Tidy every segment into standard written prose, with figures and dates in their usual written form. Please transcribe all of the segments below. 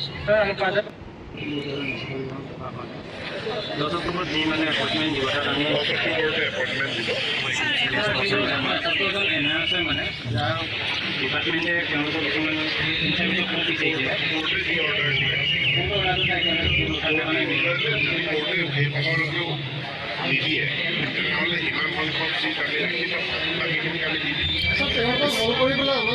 10 অক্টোবৰ দিন মানে অ্যাপয়েন্টমেন্ট দিব তাত আমি এনআৰএছে মানে ডিপাৰ্টমেণ্টে তেওঁলোকৰ কিছুমান নিদিয়ে তেনেহ'লে ইমান সংখ্যক চিট আমি ৰাখি লওঁ বাকীখিনি আমি দি দিম তেওঁলোকক ভোট কৰি হ'লেও আমি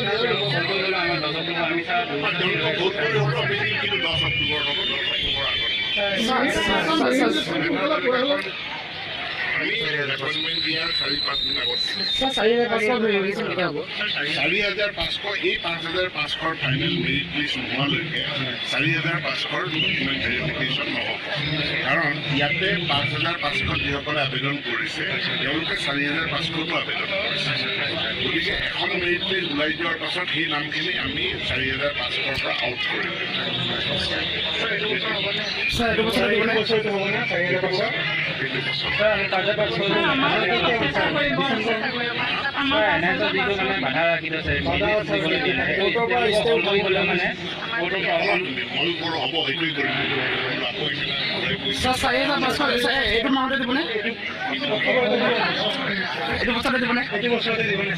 দিম কিন্তু 10 অক্টোবৰ হ'ব 10 অক্টোবৰ আগত আমি এপইণ্টমেণ্ট দিয়াৰ 4-5 দিন আগত 4,500 এই 5,500 ফাইনেল মেৰিট লিষ্ট নোহোৱালৈকে 4,500 ডকুমেণ্ট ভেৰিফিকেশ্যন নহ'ব কাৰণ ইয়াতে 5,500 যিসকলে আবেদন কৰিছে তেওঁলোকে 4,500টো আবেদন কৰিছে গতিকে এখন মেৰিট লিষ্ট ওলাই যোৱাৰ পাছত সেই নামখিনি আমি 4,500ৰ পৰা আউট কৰিম এইটো বছৰতে দিবনে?